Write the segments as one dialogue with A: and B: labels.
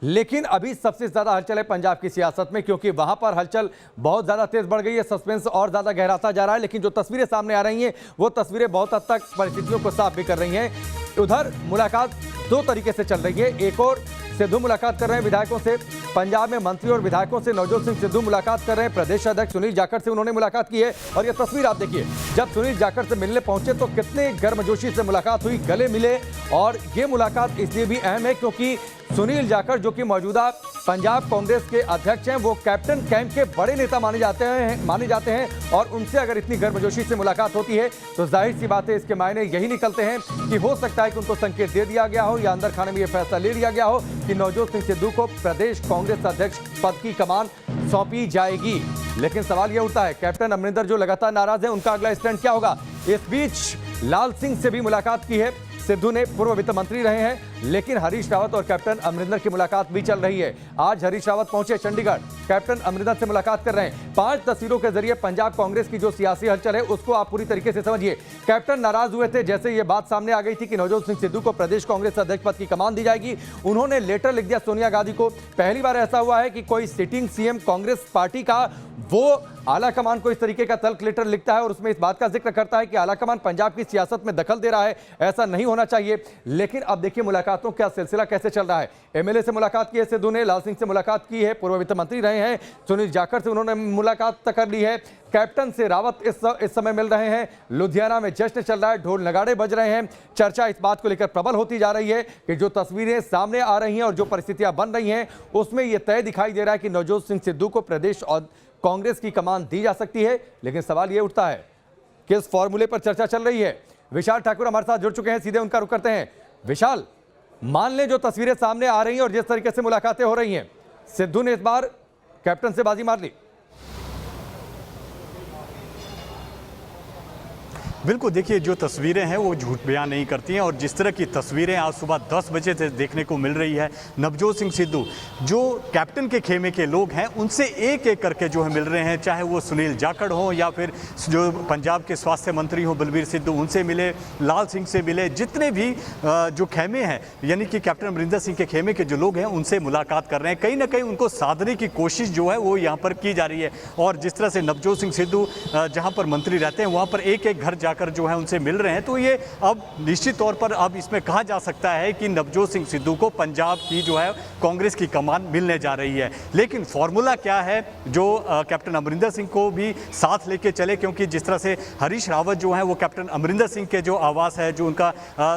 A: लेकिन अभी सबसे ज्यादा हलचल है पंजाब की सियासत में, क्योंकि वहां पर हलचल बहुत ज्यादा तेज बढ़ गई है, सस्पेंस और ज्यादा गहराता जा रहा है। लेकिन जो तस्वीरें सामने आ रही हैं वो तस्वीरें बहुत हद तक परिस्थितियों को साफ भी कर रही हैं। उधर मुलाकात दो तरीके से चल रही है। एक और सिद्धू मुलाकात कर रहे हैं विधायकों से, पंजाब में मंत्री और विधायकों से नवजोत सिंह सिद्धू मुलाकात कर रहे हैं। प्रदेश अध्यक्ष सुनील जाखड़ से उन्होंने मुलाकात की है और ये तस्वीर आप देखिए, जब सुनील जाखड़ से मिलने पहुंचे तो कितने गर्मजोशी से मुलाकात हुई, गले मिले। और ये मुलाकात इसलिए भी अहम है क्योंकि सुनील जाखड़ जो कि मौजूदा पंजाब कांग्रेस के अध्यक्ष हैं, वो कैप्टन कैंप के बड़े नेता माने जाते हैं और उनसे अगर इतनी गर्मजोशी से मुलाकात होती है तो जाहिर सी बात है इसके मायने यही निकलते हैं कि हो सकता है कि उनको संकेत दे दिया गया हो या अंदर खाने में यह फैसला ले लिया गया हो कि नवजोत सिंह सिद्धू को प्रदेश कांग्रेस अध्यक्ष पद की कमान सौंपी जाएगी। लेकिन सवाल यह उठता है, कैप्टन अमरिंदर जो लगातार नाराज है, उनका अगला स्टैंड क्या होगा? इस बीच लाल सिंह से भी मुलाकात की है सिद्धू ने, पूर्व वित्त मंत्री रहे हैं, लेकिन हरीश रावत और कैप्टन अमरिंदर की मुलाकात भी चल रही है। आज हरीश रावत पहुंचे चंडीगढ़, कैप्टन अमरिंदर से मुलाकात कर रहे हैं। 5 तस्वीरों के जरिए पंजाब कांग्रेस की जो सियासी हलचल है उसको आप पूरी तरीके से समझिए। कैप्टन नाराज हुए थे जैसे ये बात सामने आ गई थी कि नवजोत सिंह सिद्धू को प्रदेश कांग्रेस अध्यक्ष पद की कमान दी जाएगी। उन्होंने लेटर लिख दिया सोनिया गांधी को। पहली बार ऐसा हुआ है कि कोई सिटिंग सीएम कांग्रेस पार्टी का वो आला कमान को इस तरीके का तल्ख लेटर लिखता है और उसमें इस बात का जिक्र करता है कि आला कमान पंजाब की सियासत में दखल दे रहा है, ऐसा नहीं होना चाहिए। लेकिन अब देखिए मुलाकातों का सिलसिला कैसे चल रहा है। एमएलए से मुलाकात की है सिद्धू ने, लाल सिंह से मुलाकात की है, पूर्व वित्त मंत्री रहे हैं, सुनील जाखड़ से उन्होंने मुलाकात कर ली है, कैप्टन से रावत इस समय मिल रहे हैं। लुधियाना में जश्न चल रहा है, ढोल नगाड़े बज रहे हैं। चर्चा इस बात को लेकर प्रबल होती जा रही है कि जो तस्वीरें सामने आ रही हैं और जो परिस्थितियां बन रही हैं उसमें यह तय दिखाई दे रहा है कि नवजोत सिंह सिद्धू को प्रदेश और कांग्रेस की कमान दी जा सकती है। लेकिन सवाल यह उठता है किस फॉर्मूले पर चर्चा चल रही है। विशाल ठाकुर हमारे साथ जुड़ चुके हैं, सीधे उनका रुख करते हैं। विशाल, मान लें जो तस्वीरें सामने आ रही हैं और जिस तरीके से मुलाकातें हो रही हैं, सिद्धू ने इस बार कैप्टन से बाजी मार ली।
B: बिल्कुल, देखिए जो तस्वीरें हैं वो झूठ बयान नहीं करती हैं और जिस तरह की तस्वीरें आज सुबह 10 बजे से देखने को मिल रही है, नवजोत सिंह सिद्धू जो कैप्टन के खेमे के लोग हैं उनसे एक एक करके जो है मिल रहे हैं, चाहे वो सुनील जाखड़ हो या फिर जो पंजाब के स्वास्थ्य मंत्री हो बलबीर सिद्धू, उनसे मिले, लाल सिंह से मिले, जितने भी जो खेमे हैं यानी कि कैप्टन अमरिंदर सिंह के खेमे के जो लोग हैं उनसे मुलाकात कर रहे हैं। कहीं ना कहीं उनको साधने की कोशिश जो है वो यहाँ पर की जा रही है। और जिस तरह से नवजोत सिंह सिद्धू जहाँ पर मंत्री रहते हैं वहाँ पर एक एक घर कर जो है उनसे मिल रहे हैं, तो ये अब निश्चित तौर पर अब इसमें कहा जा सकता है कि नवजोत सिंह सिद्धू को पंजाब की जो है कांग्रेस की कमान मिलने जा रही है। लेकिन फॉर्मूला क्या है जो कैप्टन अमरिंदर सिंह को भी साथ लेके चले, क्योंकि जिस तरह से हरीश रावत जो है वो कैप्टन अमरिंदर सिंह के जो आवास है, जो उनका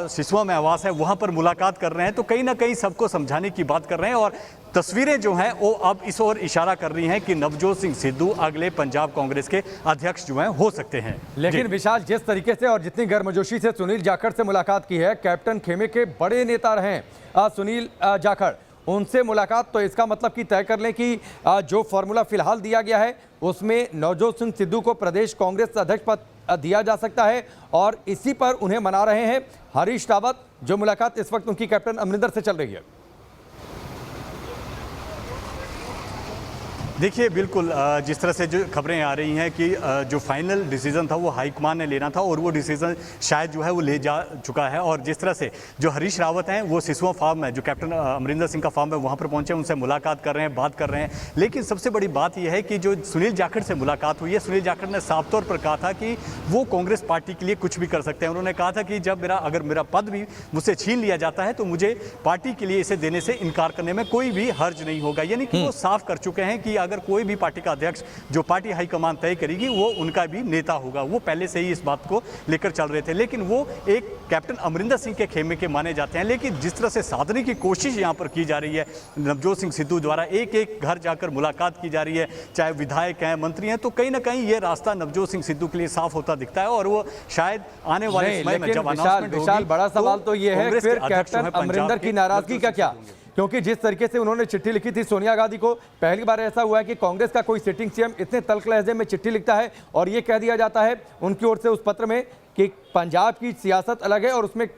B: सिसवा में आवास है, वहां पर मुलाकात कर रहे हैं, तो कहीं ना कहीं सबको समझाने की बात कर रहे हैं। और तस्वीरें जो हैं वो अब इस ओर इशारा कर रही हैं कि नवजोत सिंह सिद्धू अगले पंजाब कांग्रेस के अध्यक्ष जो हैं हो सकते हैं।
A: लेकिन विशाल, जिस तरीके से और जितनी गर्मजोशी से सुनील जाखड़ से मुलाकात की है, कैप्टन खेमे के बड़े नेता रहे सुनील जाखड़, उनसे मुलाकात, तो इसका मतलब कि तय कर लें कि जो फॉर्मूला फिलहाल दिया गया है उसमें नवजोत सिंह सिद्धू को प्रदेश कांग्रेस अध्यक्ष पद दिया जा सकता है और इसी पर उन्हें मना रहे हैं हरीश रावत, जो मुलाकात इस वक्त उनकी कैप्टन अमरिंदर से चल रही है।
B: देखिए बिल्कुल, जिस तरह से जो खबरें आ रही हैं कि जो फाइनल डिसीजन था वो हाईकमान ने लेना था और वो डिसीजन शायद जो है वो ले जा चुका है। और जिस तरह से जो हरीश रावत हैं वो सिसवा फार्म है, जो कैप्टन अमरिंदर सिंह का फार्म है, वहाँ पर पहुँचे, उनसे मुलाकात कर रहे हैं, बात कर रहे हैं। लेकिन सबसे बड़ी बात यह है कि जो सुनील जाखड़ से मुलाकात हुई है, सुनील जाखड़ ने साफ तौर पर कहा था कि वो कांग्रेस पार्टी के लिए कुछ भी कर सकते हैं। उन्होंने कहा था कि जब अगर मेरा पद भी मुझसे छीन लिया जाता है तो मुझे पार्टी के लिए इसे देने से इनकार करने में कोई भी हर्ज नहीं होगा। यानी कि वो साफ कर चुके हैं कि अगर कोई भी पार्टी का अध्यक्ष जो पार्टी हाईकमान तय करेगी वो उनका भी नेता होगा। वो पहले से ही इस बात को लेकर चल रहे थे। लेकिन वो एक कैप्टन अमरिंदर सिंह के खेमे के माने जाते हैं। लेकिन जिस तरह से साधने की कोशिश यहां पर की जा रही है नवजोत सिंह सिद्धू द्वारा, एक एक घर जाकर मुलाकात की जा रही है, चाहे विधायक हैं, मंत्री हैं, तो कहीं ना कहीं ये रास्ता नवजोत सिंह सिद्धू के लिए साफ होता दिखता है। और वो शायद आने वाले समय में जब अनाउंसमेंट होगी,
A: बड़ा सवाल तो ये है फिर कैप्टन अमरिंदर की नाराजगी का क्या? क्योंकि जिस तरीके से उन्होंने चिट्ठी लिखी थी सोनिया गांधी को, पहली बार ऐसा हुआ है कि कांग्रेस का कोई सिटिंग सीएम इतने तल्ख लहजे में चिट्ठी लिखता है और ये कह दिया जाता है उनकी ओर से उस पत्र में कि पंजाब की सियासत अलग है और उसमें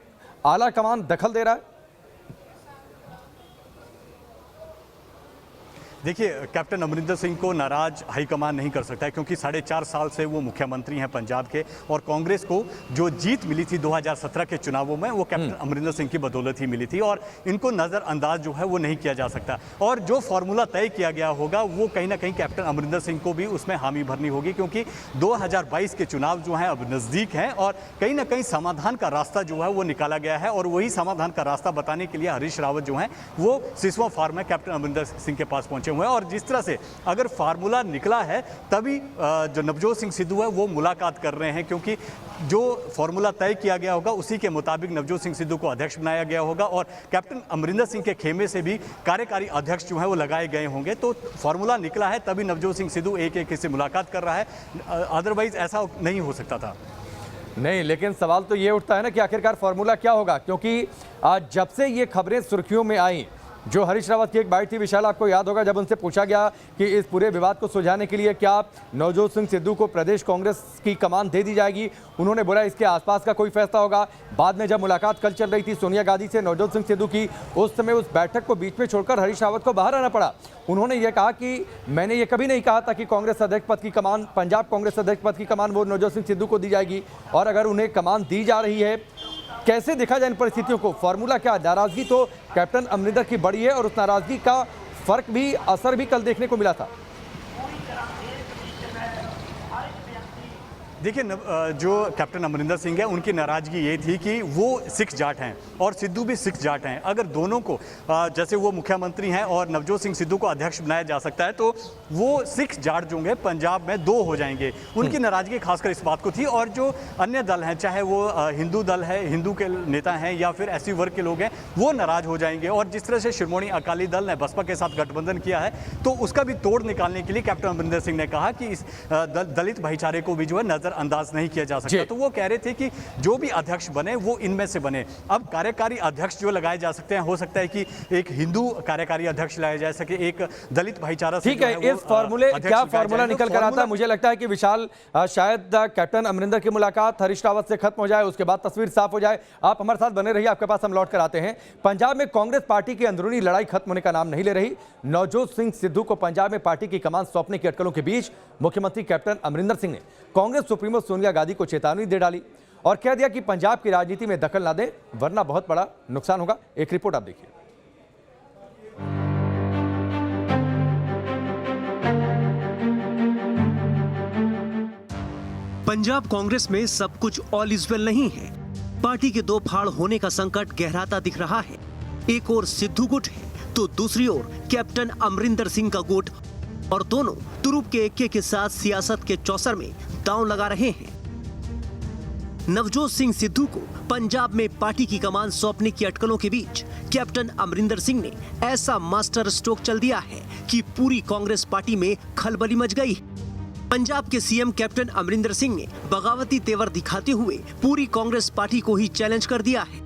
A: आला कमान दखल दे रहा है।
B: देखिए, कैप्टन अमरिंदर सिंह को नाराज हाईकमान नहीं कर सकता है, क्योंकि 4.5 साल से वो मुख्यमंत्री हैं पंजाब के, और कांग्रेस को जो जीत मिली थी 2017 के चुनावों में वो कैप्टन अमरिंदर सिंह की बदौलत ही मिली थी, और इनको नज़रअंदाज जो है वो नहीं किया जा सकता। और जो फॉर्मूला तय किया गया होगा वो कहीं ना कहीं कैप्टन अमरिंदर सिंह को भी उसमें हामी भरनी होगी, क्योंकि 2022 के चुनाव जो हैं अब नज़दीक हैं, और कहीं ना कहीं समाधान का रास्ता जो है वो निकाला गया है, और वही समाधान का रास्ता बताने के लिए हरीश रावत जो हैं वो सिसवा फार्म में कैप्टन अमरिंदर सिंह के पास पहुंचे हुए हैं। और जिस तरह से अगर फार्मूला निकला है तभी जो नवजोत सिंह सिद्धू है वो मुलाकात कर रहे हैं, क्योंकि जो फार्मूला तय किया गया होगा उसी के मुताबिक नवजोत सिंह सिद्धू को अध्यक्ष बनाया गया होगा, और कैप्टन अमरिंदर सिंह के खेमे से भी कार्यकारी अध्यक्ष जो है वो लगाए गए होंगे। तो फार्मूला निकला है तभी नवजोत सिंह सिद्धू एक से मुलाकात कर रहा है, अदरवाइज ऐसा नहीं हो सकता था।
A: नहीं, लेकिन सवाल तो ये उठता है ना कि आखिरकार फॉर्मूला क्या होगा, क्योंकि आज जब से ये खबरें सुर्खियों में आई, जो हरीश रावत की एक बाइट थी, विशाल आपको याद होगा, जब उनसे पूछा गया कि इस पूरे विवाद को सुलझाने के लिए क्या नवजोत सिंह सिद्धू को प्रदेश कांग्रेस की कमान दे दी जाएगी, उन्होंने बोला इसके आसपास का कोई फैसला होगा। बाद में जब मुलाकात कल चल रही थी सोनिया गांधी से नवजोत सिंह सिद्धू की, उस समय उस बैठक को बीच में छोड़कर हरीश रावत को बाहर आना पड़ा। उन्होंने ये कहा कि मैंने ये कभी नहीं कहा था कि कांग्रेस अध्यक्ष पद की कमान, पंजाब कांग्रेस अध्यक्ष पद की कमान वो नवजोत सिंह सिद्धू को दी जाएगी, और अगर उन्हें कमान दी जा रही है, कैसे देखा जाए इन परिस्थितियों को? फॉर्मूला क्या? नाराजगी तो कैप्टन अमरिंदर की बड़ी है, और उस नाराजगी का फर्क भी, असर भी कल देखने को मिला था।
B: देखिए, जो कैप्टन अमरिंदर सिंह है उनकी नाराजगी ये थी कि वो सिख जाट हैं और सिद्धू भी सिख जाट हैं। अगर दोनों को जैसे वो मुख्यमंत्री हैं और नवजोत सिंह सिद्धू को अध्यक्ष बनाया जा सकता है, तो वो सिख जाट जो होंगे पंजाब में 2 हो जाएंगे। उनकी नाराजगी खासकर इस बात को थी, और जो अन्य दल हैं, चाहे वो हिंदू दल है, हिंदू के नेता हैं, या फिर एससी वर्ग के लोग हैं, वो नाराज हो जाएंगे। और जिस तरह से शिरोमणि अकाली दल ने बसपा के साथ गठबंधन किया है, तो उसका भी तोड़ निकालने के लिए कैप्टन अमरिंदर सिंह ने कहा कि इस दलित भाईचारे को भी जो है अंदाज नहीं किया जा सकता। तो वो कह रहे थे कि जो भी अध्यक्ष बने वो इनमें से बने। अब कार्यकारी अध्यक्ष जो लगाए जा सकते हैं, हो सकता है कि एक हिंदू कार्यकारी अध्यक्ष लगाया जा सके, एक दलित भाईचारा से।
A: ठीक है, इस फॉर्मूले क्या फॉर्मूला निकल कर आता है? मुझे लगता है कि विशाल, शायद कैप्टन अमरिंदर की मुलाकात हरीश रावत से खत्म हो जाए, उसके बाद तस्वीर साफ हो जाए। आप हमारे साथ बने रहिए, आपके पास हम लौट कर आते हैं। पंजाब में कांग्रेस पार्टी की अंदरूनी लड़ाई खत्म होने का नाम नहीं ले रही। नवजोत सिंह सिद्धू को पंजाब में पार्टी की कमान सौंपने की अटकलों के बीच मुख्यमंत्री कैप्टन अमरिंदर सिंह ने कांग्रेस सुप्रीमो सोनिया गांधी को चेतावनी दे डाली और कह दिया कि पंजाब की राजनीति में दखल ना दें, वरना बहुत बड़ा नुकसान होगा। एक रिपोर्ट आप देखिए।
C: पंजाब कांग्रेस में सब कुछ ऑल इज वेल नहीं है। पार्टी के 2 फाड़ होने का संकट गहराता दिख रहा है। एक ओर सिद्धू गुट है तो दूसरी ओर कैप्टन अमरिंदर सिंह का गुट, और दोनों तुरुप के एक्के के साथ सियासत के चौसर में दांव लगा रहे हैं। नवजोत सिंह सिद्धू को पंजाब में पार्टी की कमान सौंपने की अटकलों के बीच कैप्टन अमरिंदर सिंह ने ऐसा मास्टर स्ट्रोक चल दिया है कि पूरी कांग्रेस पार्टी में खलबली मच गई। पंजाब के सीएम कैप्टन अमरिंदर सिंह ने बगावती तेवर दिखाते हुए पूरी कांग्रेस पार्टी को ही चैलेंज कर दिया है।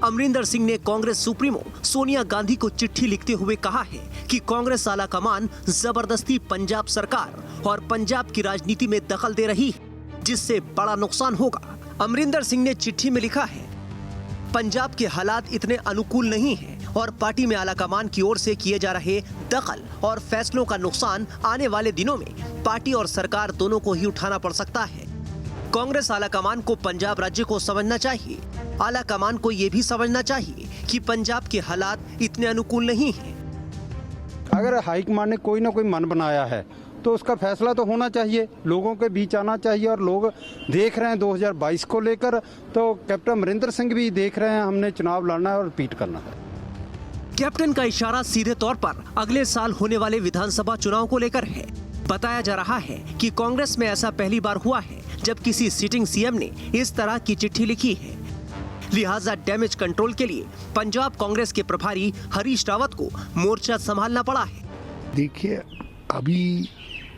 C: अमरिंदर सिंह ने कांग्रेस सुप्रीमो सोनिया गांधी को चिट्ठी लिखते हुए कहा है कि कांग्रेस आला कमान जबरदस्ती पंजाब सरकार और पंजाब की राजनीति में दखल दे रही है, जिससे बड़ा नुकसान होगा। अमरिंदर सिंह ने चिट्ठी में लिखा है, पंजाब के हालात इतने अनुकूल नहीं हैं और पार्टी में आला कमान की ओर से किए जा रहे दखल और फैसलों का नुकसान आने वाले दिनों में पार्टी और सरकार दोनों को ही उठाना पड़ सकता है। कांग्रेस आला कमान को पंजाब राज्य को समझना चाहिए। आला कमान को ये भी समझना चाहिए कि पंजाब के हालात इतने अनुकूल नहीं हैं।
D: अगर हाईकमान ने कोई ना कोई मन बनाया है तो उसका फैसला तो होना चाहिए, लोगों के बीच आना चाहिए। और लोग देख रहे हैं 2022 को लेकर, तो कैप्टन अमरिंदर सिंह भी देख रहे हैं, हमने चुनाव लड़ना है और रिपीट करना है।
C: कैप्टन का इशारा सीधे तौर पर अगले साल होने वाले विधानसभा चुनाव को लेकर है। बताया जा रहा है कि कांग्रेस में ऐसा पहली बार हुआ है जब किसी सिटिंग सीएम ने इस तरह की चिट्ठी लिखी है। लिहाजा डैमेज कंट्रोल के लिए पंजाब कांग्रेस के प्रभारी हरीश रावत को मोर्चा संभालना पड़ा है।
E: देखिए, अभी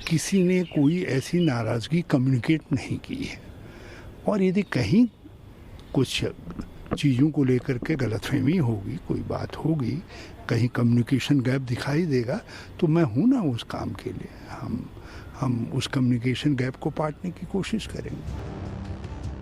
E: किसी ने कोई ऐसी नाराजगी कम्युनिकेट नहीं की है, और यदि कहीं कुछ चीज़ों को लेकर के गलतफहमी होगी, कोई बात होगी, कहीं कम्युनिकेशन गैप दिखाई देगा, तो मैं हूं ना उस काम के लिए। हम उस कम्युनिकेशन गैप को पाटने की कोशिश करेंगे।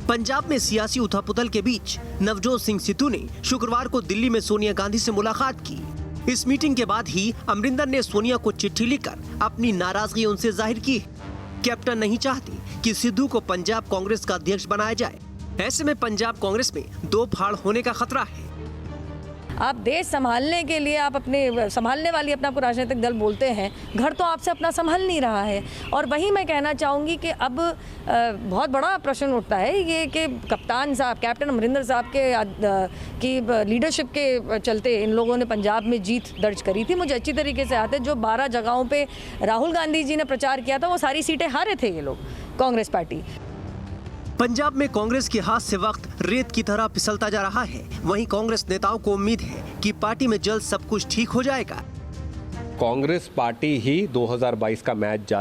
C: पंजाब में सियासी उथल-पुथल के बीच नवजोत सिंह सिद्धू ने शुक्रवार को दिल्ली में सोनिया गांधी से मुलाकात की। इस मीटिंग के बाद ही अमरिंदर ने सोनिया को चिट्ठी लिखकर अपनी नाराजगी उनसे जाहिर की है। कैप्टन नहीं चाहती कि सिद्धू को पंजाब कांग्रेस का अध्यक्ष बनाया जाए। ऐसे में पंजाब कांग्रेस में दो फाड़ होने का खतरा है।
F: आप देश संभालने के लिए आप अपने संभालने वाली अपना आपको राजनीतिक दल बोलते हैं, घर तो आपसे अपना संभाल नहीं रहा है। और वही मैं कहना चाहूँगी कि अब बहुत बड़ा प्रश्न उठता है ये कि कप्तान साहब, कैप्टन अमरिंदर साहब की लीडरशिप के चलते इन लोगों ने पंजाब में जीत दर्ज करी थी। मुझे अच्छी तरीके से याद है, जो 12 जगहों पर राहुल गांधी जी ने प्रचार किया था वो सारी सीटें हारे थे ये लोग, कांग्रेस पार्टी।
C: पंजाब में कांग्रेस के हाथ से वक्त रेत की तरह फिसलता जा रहा है। वहीं कांग्रेस नेताओं को उम्मीद है कि पार्टी में जल्द सब कुछ ठीक हो जाएगा।
G: कांग्रेस पार्टी ही 2022 का मैच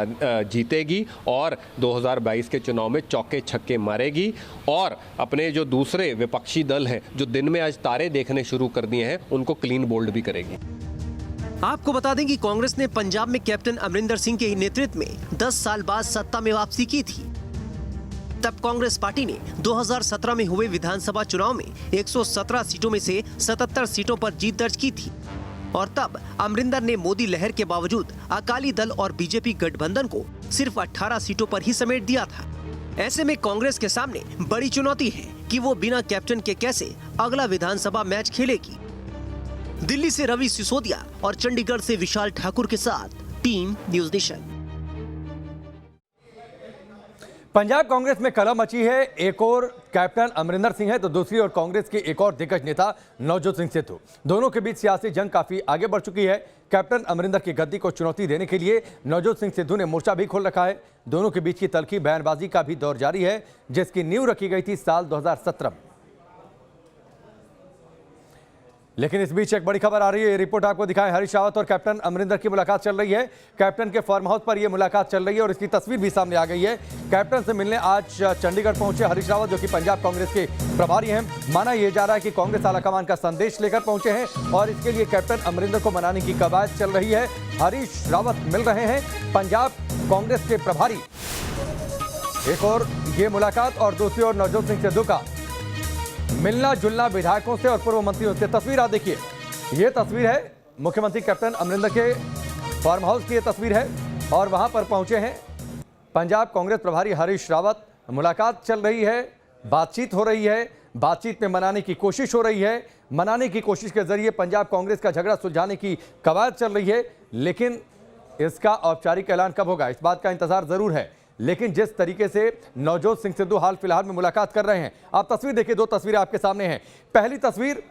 G: जीतेगी और 2022 के चुनाव में चौके छक्के मारेगी और अपने जो दूसरे विपक्षी दल हैं जो दिन में आज तारे देखने शुरू कर दिए हैं उनको क्लीन बोल्ड भी करेगी।
C: आपको बता दें कि कांग्रेस ने पंजाब में कैप्टन अमरिंदर सिंह के ही नेतृत्व में 10 साल बाद सत्ता में वापसी की थी। तब कांग्रेस पार्टी ने 2017 में हुए विधानसभा चुनाव में 117 सीटों में से 77 सीटों पर जीत दर्ज की थी और तब अमरिंदर ने मोदी लहर के बावजूद अकाली दल और बीजेपी गठबंधन को सिर्फ 18 सीटों पर ही समेट दिया था। ऐसे में कांग्रेस के सामने बड़ी चुनौती है कि वो बिना कैप्टन के कैसे अगला विधानसभा मैच खेलेगी। दिल्ली से रवि सिसोदिया और चंडीगढ़ से विशाल ठाकुर के साथ team news nation.
A: Punjab Congress में कलह मची है। एक और कैप्टन अमरिंदर सिंह है तो दूसरी ओर कांग्रेस के एक और दिग्गज नेता नवजोत सिंह सिद्धू। दोनों के बीच सियासी जंग काफी आगे बढ़ चुकी है। कैप्टन अमरिंदर की गद्दी को चुनौती देने के लिए नवजोत सिंह सिद्धू ने मोर्चा भी खोल रखा है। दोनों के बीच की तल्खी बयानबाजी का भी दौर जारी है, जिसकी नींव रखी गई थी साल 2017 में। लेकिन इस बीच एक बड़ी खबर आ रही है। ये रिपोर्ट आपको दिखाएं, हरीश रावत और कैप्टन अमरिंदर की मुलाकात चल रही है। कैप्टन के फार्म हाउस पर यह मुलाकात चल रही है और इसकी तस्वीर भी सामने आ गई है। कैप्टन से मिलने आज चंडीगढ़ पहुंचे हरीश रावत, जो कि पंजाब कांग्रेस के प्रभारी हैं। माना यह जा रहा है कि कांग्रेस आलाकमान का संदेश लेकर पहुंचे हैं और इसके लिए कैप्टन अमरिंदर को मनाने की कवायद चल रही है। हरीश रावत मिल रहे हैं पंजाब कांग्रेस के प्रभारी। एक और ये मुलाकात और दूसरी ओर नवजोत सिंह सिद्धू का मिलना जुलना विधायकों से और पूर्व मंत्रियों से। तस्वीर आप देखिए, ये तस्वीर है मुख्यमंत्री कैप्टन अमरिंदर के फार्म हाउस की। ये तस्वीर है और वहां पर पहुंचे हैं पंजाब कांग्रेस प्रभारी हरीश रावत। मुलाकात चल रही है, बातचीत हो रही है, बातचीत में मनाने की कोशिश हो रही है। मनाने की कोशिश के जरिए पंजाब कांग्रेस का झगड़ा सुलझाने की कवायद चल रही है। लेकिन इसका औपचारिक ऐलान कब होगा, इस बात का इंतजार जरूर है। लेकिन जिस तरीके से नवजोत सिंह सिद्धू हाल फिलहाल में मुलाकात कर रहे हैं, आप तस्वीर देखिए। दो तस्वीरें आपके सामने हैं। पहली तस्वीर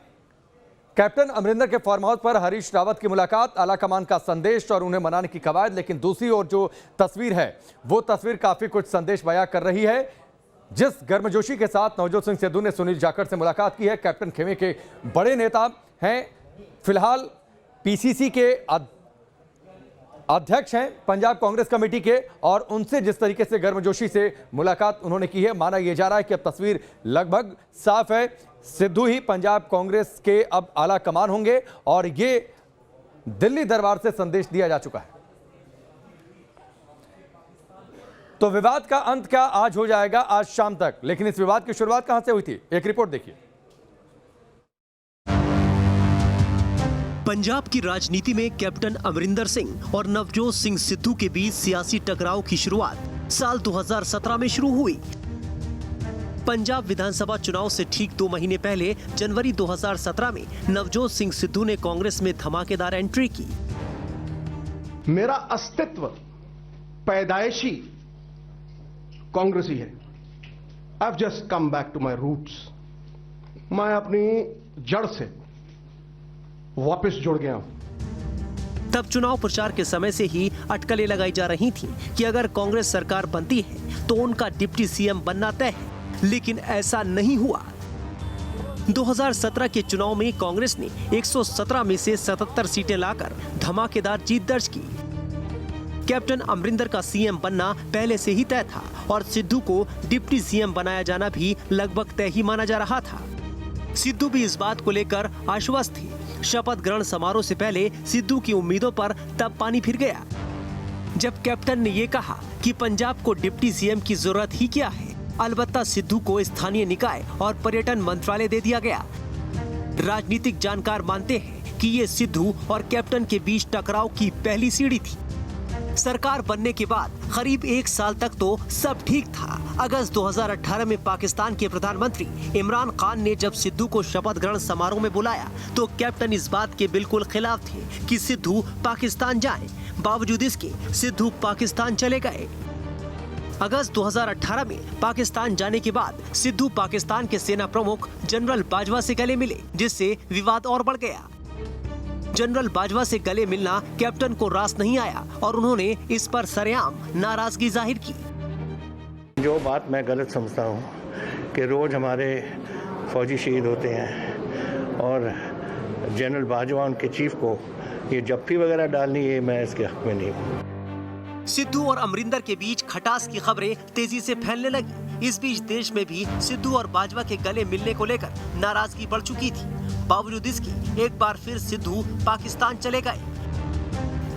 A: कैप्टन अमरिंदर के फार्म हाउस पर हरीश रावत की मुलाकात, आलाकमान का संदेश और उन्हें मनाने की कवायद। लेकिन दूसरी ओर जो तस्वीर है वो तस्वीर काफी कुछ संदेश बयां कर रही है। जिस गर्मजोशी के साथ नवजोत सिंह सिद्धू ने सुनील जाखड़ से मुलाकात की है, कैप्टन खेमे के बड़े नेता हैं, फिलहाल पीसीसी के अध्यक्ष हैं पंजाब कांग्रेस कमेटी के, और उनसे जिस तरीके से गर्मजोशी से मुलाकात उन्होंने की है, माना यह जा रहा है कि अब तस्वीर लगभग साफ है। सिद्धू ही पंजाब कांग्रेस के अब आला कमान होंगे और ये दिल्ली दरबार से संदेश दिया जा चुका है। तो विवाद का अंत क्या आज हो जाएगा, आज शाम तक। लेकिन इस विवाद की शुरुआत कहां से हुई थी, एक रिपोर्ट देखिए।
C: पंजाब की राजनीति में कैप्टन अमरिंदर सिंह और नवजोत सिंह सिद्धू के बीच सियासी टकराव की शुरुआत साल 2017 में शुरू हुई। पंजाब विधानसभा चुनाव से ठीक 2 महीने पहले जनवरी 2017 में नवजोत सिंह सिद्धू ने कांग्रेस में धमाकेदार एंट्री की।
H: मेरा अस्तित्व पैदाइशी कांग्रेसी है। I've just come back to my roots। मैं अपनी जड़ से वापस जुड़ गया हूं।
C: तब चुनाव प्रचार के समय से ही अटकलें लगाई जा रही थीं कि अगर कांग्रेस सरकार बनती है तो उनका डिप्टी सीएम बनना तय है, लेकिन ऐसा नहीं हुआ। 2017 के चुनाव में कांग्रेस ने 117 में से 77 सीटें लाकर धमाकेदार जीत दर्ज की। कैप्टन अमरिंदर का सीएम बनना पहले से ही तय था और सिद्धू को डिप्टी सीएम बनाया जाना भी लगभग तय ही माना जा रहा था। सिद्धू भी इस बात को लेकर आश्वस्त थे। शपथ ग्रहण समारोह से पहले सिद्धू की उम्मीदों पर तब पानी फिर गया जब कैप्टन ने यह कहा कि पंजाब को डिप्टी सीएम की जरूरत ही क्या है। अलबत्ता सिद्धू को स्थानीय निकाय और पर्यटन मंत्रालय दे दिया गया। राजनीतिक जानकार मानते हैं कि ये सिद्धू और कैप्टन के बीच टकराव की पहली सीढ़ी थी। सरकार बनने के बाद करीब 1 साल तक तो सब ठीक था। अगस्त 2018 में पाकिस्तान के प्रधानमंत्री इमरान खान ने जब सिद्धू को शपथ ग्रहण समारोह में बुलाया तो कैप्टन इस बात के बिल्कुल खिलाफ थे कि सिद्धू पाकिस्तान जाए। बावजूद इसके सिद्धू पाकिस्तान चले गए। अगस्त 2018 में पाकिस्तान जाने के बाद सिद्धू पाकिस्तान के सेना प्रमुख जनरल बाजवा से गले मिले, जिससे विवाद और बढ़ गया। जनरल बाजवा से गले मिलना कैप्टन को रास नहीं आया और उन्होंने इस पर सरेआम नाराजगी जाहिर की।
I: जो बात मैं गलत समझता हूँ कि रोज हमारे फौजी शहीद होते हैं और जनरल बाजवा उनके चीफ को ये जप्फी वगैरह डालनी, ये मैं इसके हक में नहीं हूँ।
C: सिद्धू और अमरिंदर के बीच खटास की खबरें तेजी से फैलने लगी। इस बीच देश में भी सिद्धू और बाजवा के गले मिलने को लेकर नाराजगी बढ़ चुकी थी। बावजूद इसके एक बार फिर सिद्धू पाकिस्तान चले गए।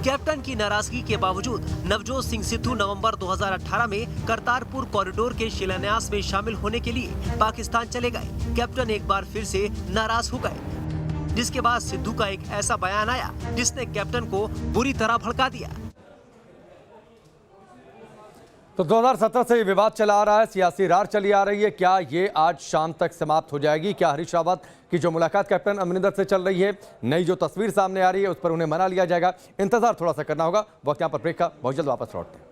C: कैप्टन की नाराजगी के बावजूद नवजोत सिंह सिद्धू नवंबर 2018 में करतारपुर कॉरिडोर के शिलान्यास में शामिल होने के लिए पाकिस्तान चले गए। कैप्टन एक बार फिर से नाराज हो गए, जिसके बाद सिद्धू का एक ऐसा बयान आया जिसने कैप्टन को बुरी तरह भड़का दिया।
A: तो 2017 से ये विवाद चला आ रहा है, सियासी रार चली आ रही है। क्या ये आज शाम तक समाप्त हो जाएगी? क्या हरीश रावत की जो मुलाकात कैप्टन अमरिंदर से चल रही है, नई जो तस्वीर सामने आ रही है, उस पर उन्हें मना लिया जाएगा? इंतजार थोड़ा सा करना होगा। वक्त यहाँ पर ब्रेक का, बहुत जल्द वापस लौटते हैं।